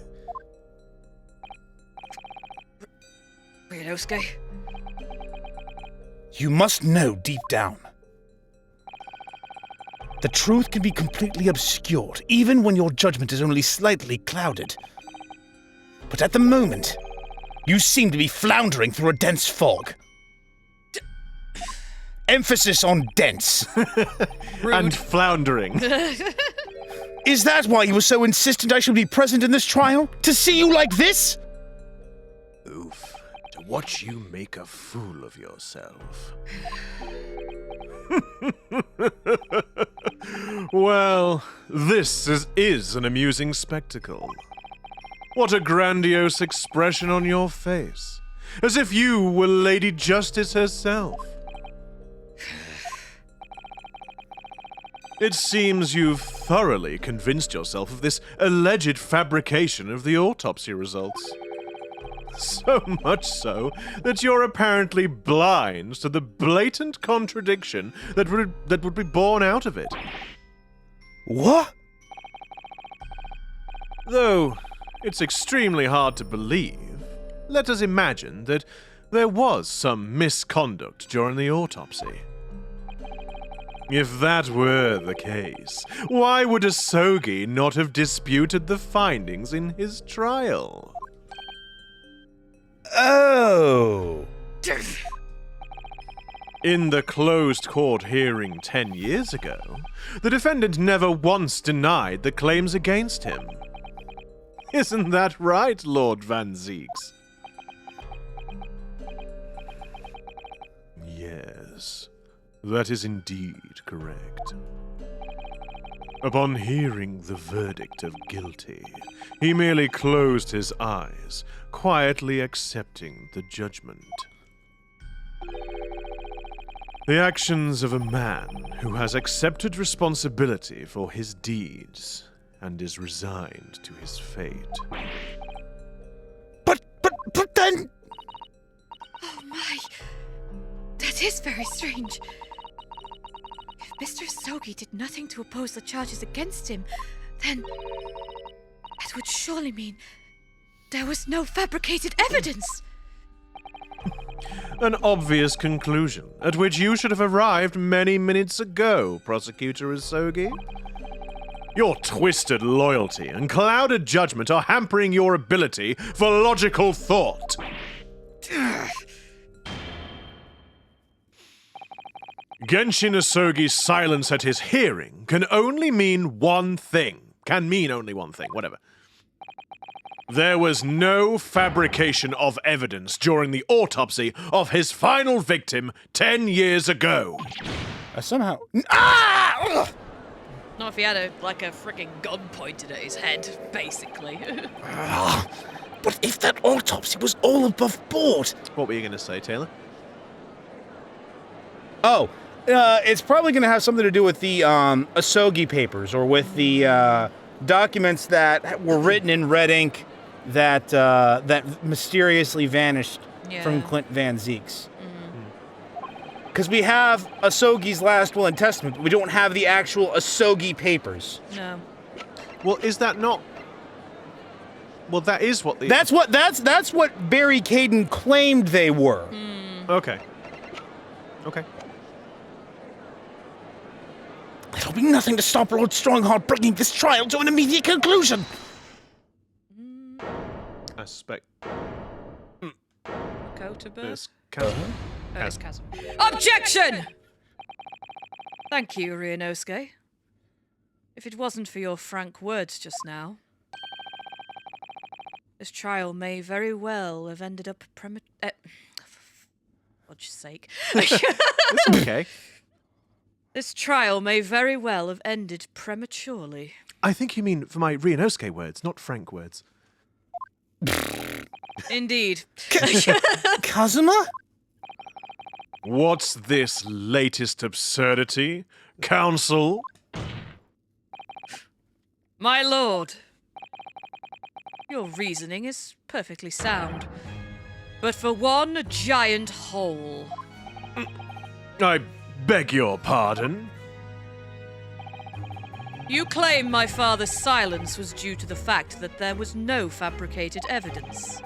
Ryunosuke, You must know deep down. The truth can be completely obscured, even when your judgment is only slightly clouded. But at the moment, you seem to be floundering through a dense fog. Emphasis on dense. And floundering. Is that why you were so insistent I should be present in this trial? To see you like this? Oof. To watch you make a fool of yourself. Well, this is an amusing spectacle. What a grandiose expression on your face. As if you were Lady Justice herself. It seems you've thoroughly convinced yourself of this alleged fabrication of the autopsy results. So much so that you're apparently blind to the blatant contradiction that would be born out of it. What? Though it's extremely hard to believe, let us imagine that there was some misconduct during the autopsy. If that were the case, why would Asogi not have disputed the findings in his trial? Oh. In the closed court hearing 10 years ago, the defendant never once denied the claims against him. Isn't that right, Lord Van Zeiks? Yes, that is indeed correct. Upon hearing the verdict of guilty, he merely closed his eyes, quietly accepting the judgment. The actions of a man who has accepted responsibility for his deeds and is resigned to his fate. But then... Oh my. That is very strange. If Mr. Asogi did nothing to oppose the charges against him, then that would surely mean there was no fabricated evidence. An obvious conclusion, at which you should have arrived many minutes ago, Prosecutor Asogi. Your twisted loyalty and clouded judgment are hampering your ability for logical thought. Geshin Asogi's silence at his hearing can only mean one thing. Can mean only one thing, whatever. There was no fabrication of evidence during the autopsy of his final victim 10 years ago. Somehow... Ah! not if he had a freaking gun pointed at his head, basically. But if that autopsy was all above board... What were you going to say, Taylor? Oh, it's probably going to have something to do with the Asogi papers, or with the documents that were written in red ink that mysteriously vanished from Klint Van Zeiks. Because we have Asogi's last will and testament, but we don't have the actual Asogi papers. No. Well, is that not... Well, that is what the... That's what Barry Caden claimed they were. Okay. Okay. There'll be nothing to stop Lord Strongheart bringing this trial to an immediate conclusion. I suspect... Mikotoba? There's chasm. It's chasm. Objection! Thank you, Ryunosuke. If it wasn't for your frank words just now, this trial may very well have ended up for God's sake. It's okay. This trial may very well have ended prematurely. I think you mean for my Ryunosuke words, not Frank words. Indeed. Kazuma? What's this latest absurdity? Counsel? My lord, your reasoning is perfectly sound, but for one giant hole. I beg your pardon? You claim my father's silence was due to the fact that there was no fabricated evidence.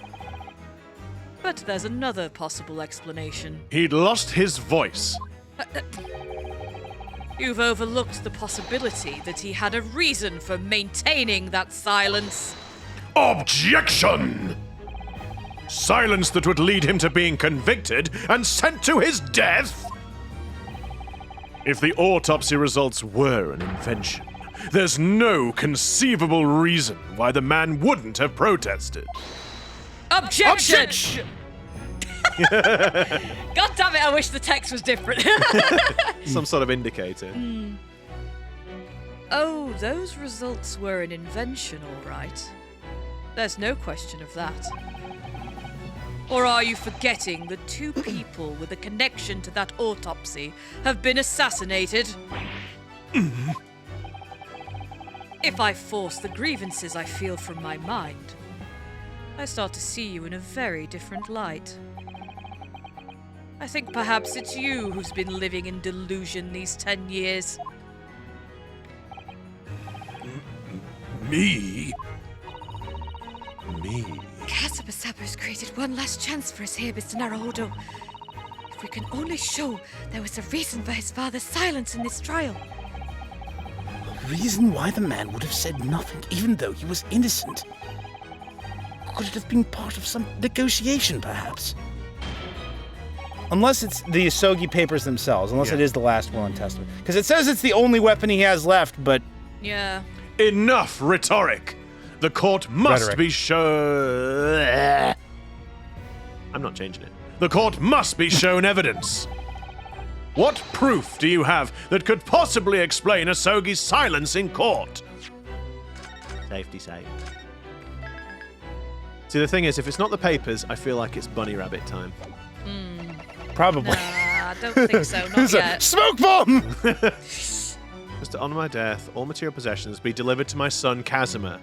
But there's another possible explanation. He'd lost his voice. You've overlooked the possibility that he had a reason for maintaining that silence. Objection! Silence that would lead him to being convicted and sent to his death? If the autopsy results were an invention, there's no conceivable reason why the man wouldn't have protested. Objection! God damn it, I wish the text was different. Some sort of indicator. Oh, those results were an invention, all right. There's no question of that. Or are you forgetting that two people with a connection to that autopsy have been assassinated? If I force the grievances I feel from my mind, I start to see you in a very different light. I think perhaps it's you who's been living in delusion these 10 years. Me? Me? Kasabasabu's created one last chance for us here, Mr. Naruhodo. If we can only show there was a reason for his father's silence in this trial. A reason why the man would have said nothing, even though he was innocent. Could it have been part of some negotiation, perhaps? Unless it's the Asogi papers themselves, unless it is the last will and testament. Because it says it's the only weapon he has left, but... Yeah. Enough rhetoric! The court must be shown... I'm not changing it. The court must be shown evidence. What proof do you have that could possibly explain Asogi's silence in court? Safety sake. See, the thing is, if it's not the papers, I feel like it's bunny rabbit time. Probably. Nah, I don't think so, not yet. Smoke bomb! Just to honor my death, all material possessions be delivered to my son Kazuma.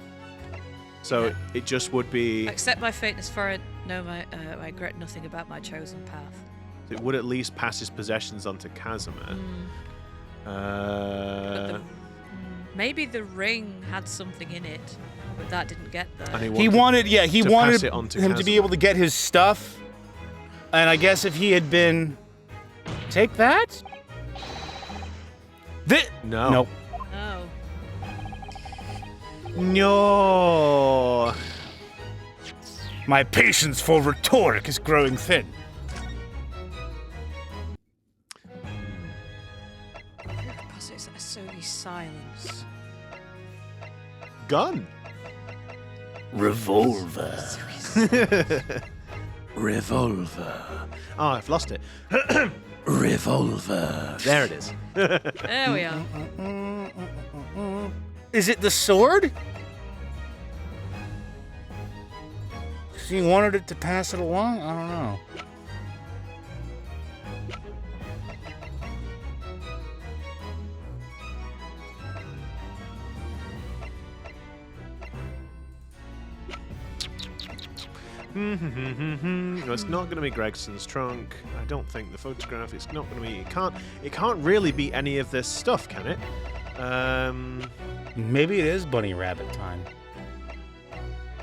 So it just would be... Accept my faintness for it. No, I regret nothing about my chosen path. It would at least pass his possessions on to Kazuma. Maybe the ring had something in it, but that didn't get there. And he wanted pass it on to him Kazuma. to be able to get his stuff. And I guess if he had been... Take that? No. Nope. No. No. My patience for rhetoric is growing thin. It's Asogi's silence. Gun. Revolver. Revolver. Oh, I've lost it. Revolver. There it is. There we are. Is it the sword? He wanted it to pass it along? I don't know. No, it's not going to be Gregson's trunk. I don't think the photograph. It's not going to be. It can't really be any of this stuff, can it? Maybe it is bunny rabbit time.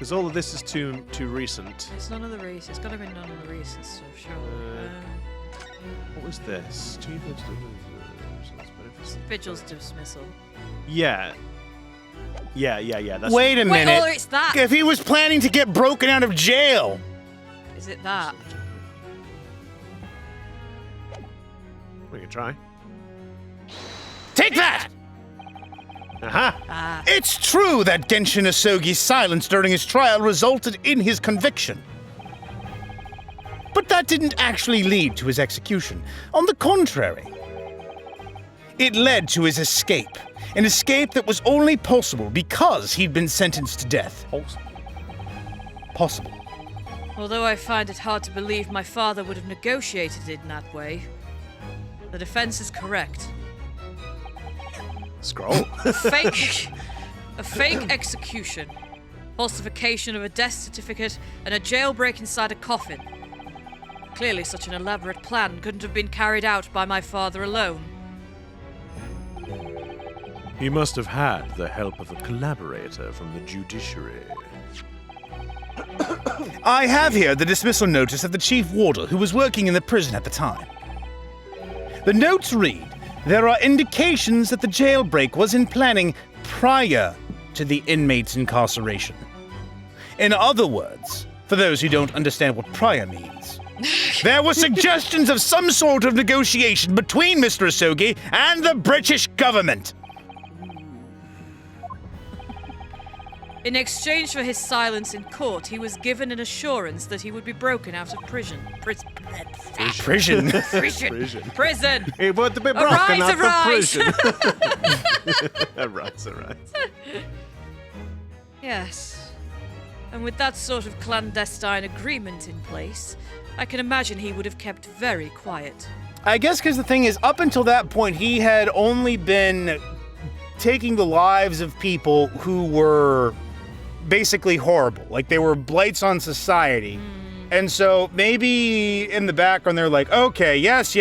Because all of this is too recent. It's none of the recent. It's got to be none of the recent stuff, sure. What was this? Vigil's dismissal. Yeah. That's Wait a minute. Oh, it's that. If he was planning to get broken out of jail. Is it that? We can try. Take that! Aha! It's true that Geshin Asogi's silence during his trial resulted in his conviction. But that didn't actually lead to his execution. On the contrary, it led to his escape. An escape that was only possible because he'd been sentenced to death. Possible. Although I find it hard to believe my father would have negotiated it in that way, the defense is correct. Scroll. A fake execution, falsification of a death certificate, and a jailbreak inside a coffin. Clearly such an elaborate plan couldn't have been carried out by my father alone. He must have had the help of a collaborator from the judiciary. I have here the dismissal notice of the chief warder who was working in the prison at the time. The notes read, there are indications that the jailbreak was in planning prior to the inmate's incarceration. In other words, for those who don't understand what prior means, there were suggestions of some sort of negotiation between Mr. Asogi and the British government. In exchange for his silence in court, he was given an assurance that he would be broken out of prison. Prison. He would be broken Arise, out arise! of prison. Arise. Yes. And with that sort of clandestine agreement in place, I can imagine he would have kept very quiet. I guess because the thing is, up until that point, he had only been taking the lives of people who were basically horrible. Like, they were blights on society. And so maybe in the background, they're like, okay, yes,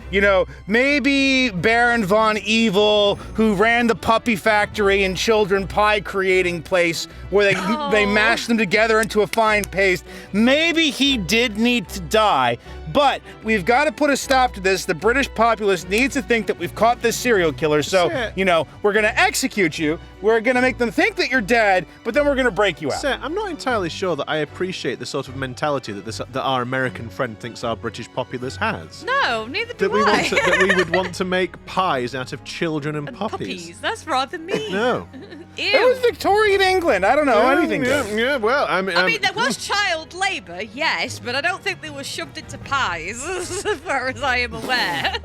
you know, maybe Baron Von Evil, who ran the puppy factory and children pie creating place where they mashed them together into a fine paste, maybe he did need to die. But we've got to put a stop to this. The British populace needs to think that we've caught this serial killer. So, you know, we're going to execute you. We're going to make them think that you're dead, but then we're going to break you out. Sir, I'm not entirely sure that I appreciate the sort of mentality that our American friend thinks our British populace has. No, neither do That we would want to make pies out of children and puppies. That's rather mean. No. Ew. It was Victorian England. I don't know anything. Yeah, well, I mean, there was child labour, yes, but I don't think they were shoved into pies, as far as I am aware.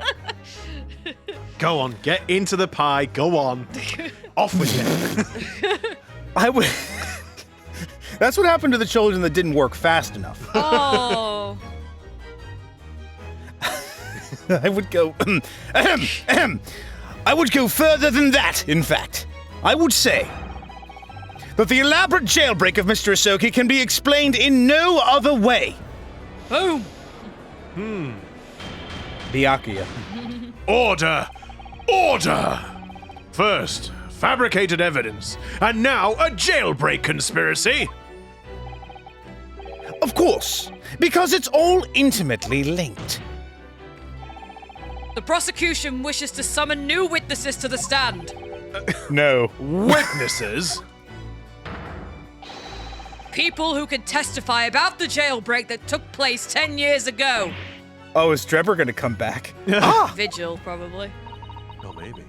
Go on, get into the pie. Go on. Off with it. I would. That's what happened to the children that didn't work fast enough. Oh. I would go. I would go further than that, in fact. I would say that the elaborate jailbreak of Mr. Asogi can be explained in no other way. Boom. Byakuya. Order! Order! First, fabricated evidence, and now a jailbreak conspiracy. Of course, because it's all intimately linked. The prosecution wishes to summon new witnesses to the stand. No. Witnesses? People who can testify about the jailbreak that took place 10 years ago. Oh, is Trevor gonna come back? Vigil, probably. Oh, maybe.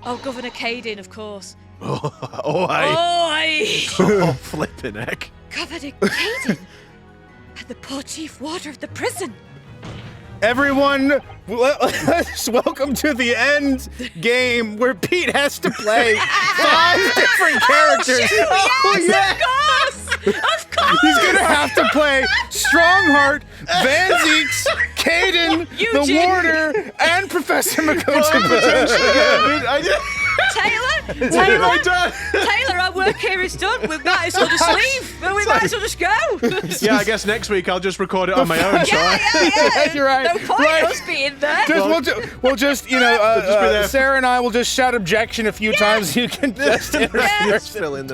Oh, Governor Caden, of course. Aye. Oh, flippin' heck. Governor Caden! And the poor chief warder of the prison! Everyone, welcome to the end game where Pete has to play 5 different characters. Yes, of course! He's gonna have to play Strongheart, Van Zeiks, Caden, the Yujin. Warder, and Professor Mikotoba. Taylor, our work here is done. We might as well just leave. We might as well just go. Yeah, I guess next week I'll just record it on my own, Yeah. You're right. No point in us being there. We'll just be there. Sarah and I will just shout objection a few times. You can just fill in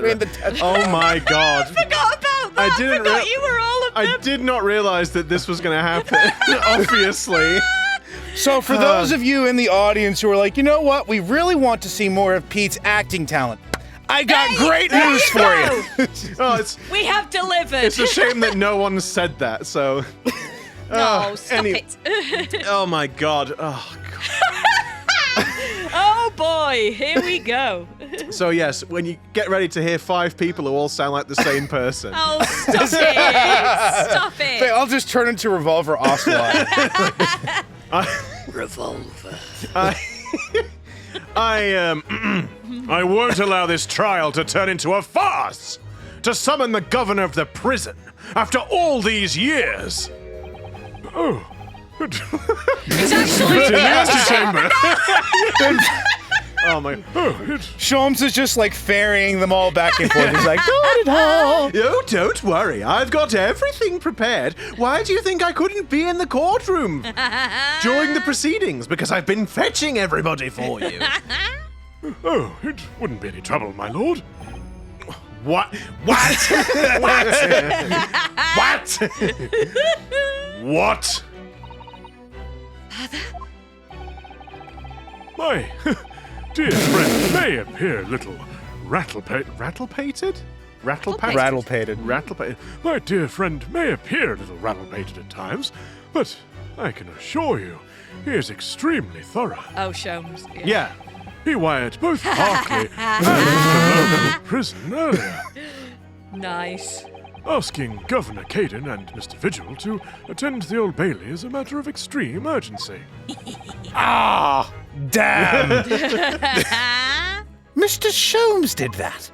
Oh my God. I forgot about that. I forgot you were all of them. I did not realize that this was going to happen, obviously. So for those of you in the audience who are like, you know what, we really want to see more of Pete's acting talent, I got great news for you. We have delivered. It's a shame that no one said that, so... No, stop it. Oh my God. Oh, God. Oh boy, here we go. So yes, when you get ready to hear 5 people who all sound like the same person. Oh, stop it. Stop it. I'll just turn into Revolver Ocelot. Revolver. I won't allow this trial to turn into a farce. To summon the governor of the prison after all these years. Oh. It's actually In the antechamber. Oh my. Sholmes is just like ferrying them all back and forth. He's like, Oh, don't worry. I've got everything prepared. Why do you think I couldn't be in the courtroom during the proceedings? Because I've been fetching everybody for you. Oh, it wouldn't be any trouble, my lord. What? What? What? My dear friend may appear a little rattlepated? Rattlepated. My dear friend may appear a little rattlepated at times, but I can assure you, he is extremely thorough. Oh, Sholmes. Yeah. He wired both Barclay and the local prison earlier, Nice. asking Governor Caden and Mr. Vigil to attend the Old Bailey as a matter of extreme urgency. ah, damn. Mr. Sholmes did that.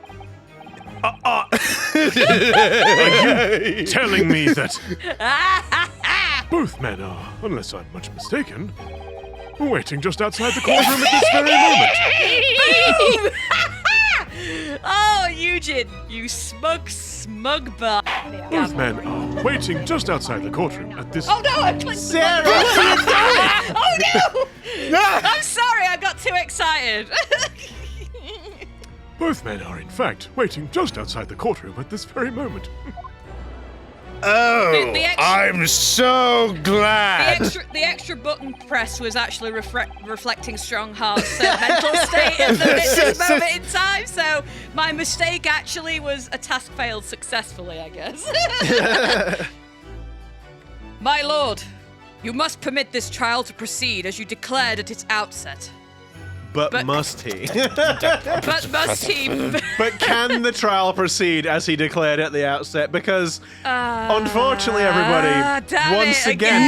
Are you telling me that Both men are, unless I'm much mistaken, waiting just outside the courtroom at this very moment. Oh, Yujin, you smug bar. Both men are waiting just outside the courtroom at this... Oh no, I'm Klint. Sarah? Oh no! I'm sorry, I got too excited. Both men are, in fact, waiting just outside the courtroom at this very moment. Oh, The extra- I'm so glad. The extra button press was actually reflecting Strongheart's mental state at this moment in time, so my mistake actually was a task failed successfully, I guess. My lord, you must permit this trial to proceed as you declared at its outset. But must he? But must he? But can the trial proceed as he declared at the outset? Because, unfortunately, everybody, once again,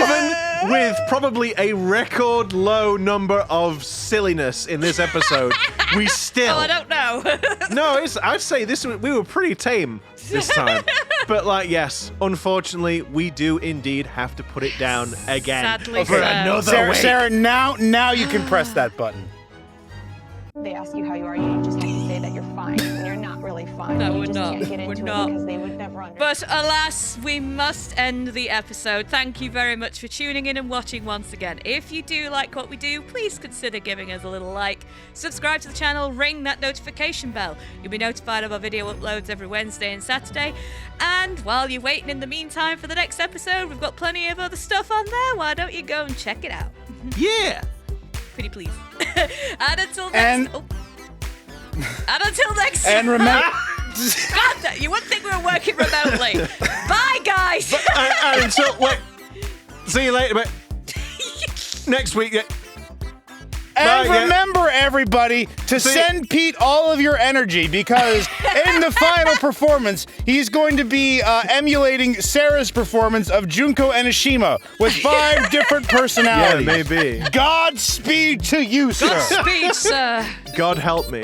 even with probably a record low number of silliness in this episode, we still... Oh, I don't know. No, I'd say we were pretty tame this time. But, yes, unfortunately, we do indeed have to put it down again. Sadly for so. another week. Sarah, now you can press that button. They ask you how you are, you just have to say that you're fine when you're not really fine. No, you we're just not. can't get into We're it not. because they would never understand. But alas, we must end the episode. Thank you very much for tuning in and watching once again. If you do like what we do, please consider giving us a little like. Subscribe to the channel, ring that notification bell. You'll be notified of our video uploads every Wednesday and Saturday. And while you're waiting in the meantime for the next episode, we've got plenty of other stuff on there. Why don't you go and check it out? Yeah. Pretty please. And until next... And until next And remember... God, you wouldn't think we were working remotely. Bye, guys. And until... Wait. See you later, but... Next week... And remember, everybody, to send Pete all of your energy, because in the final performance, he's going to be emulating Sarah's performance of Junko Enoshima with 5 different personalities. Yeah, maybe. Godspeed to you, sir. Godspeed, sir. God help me.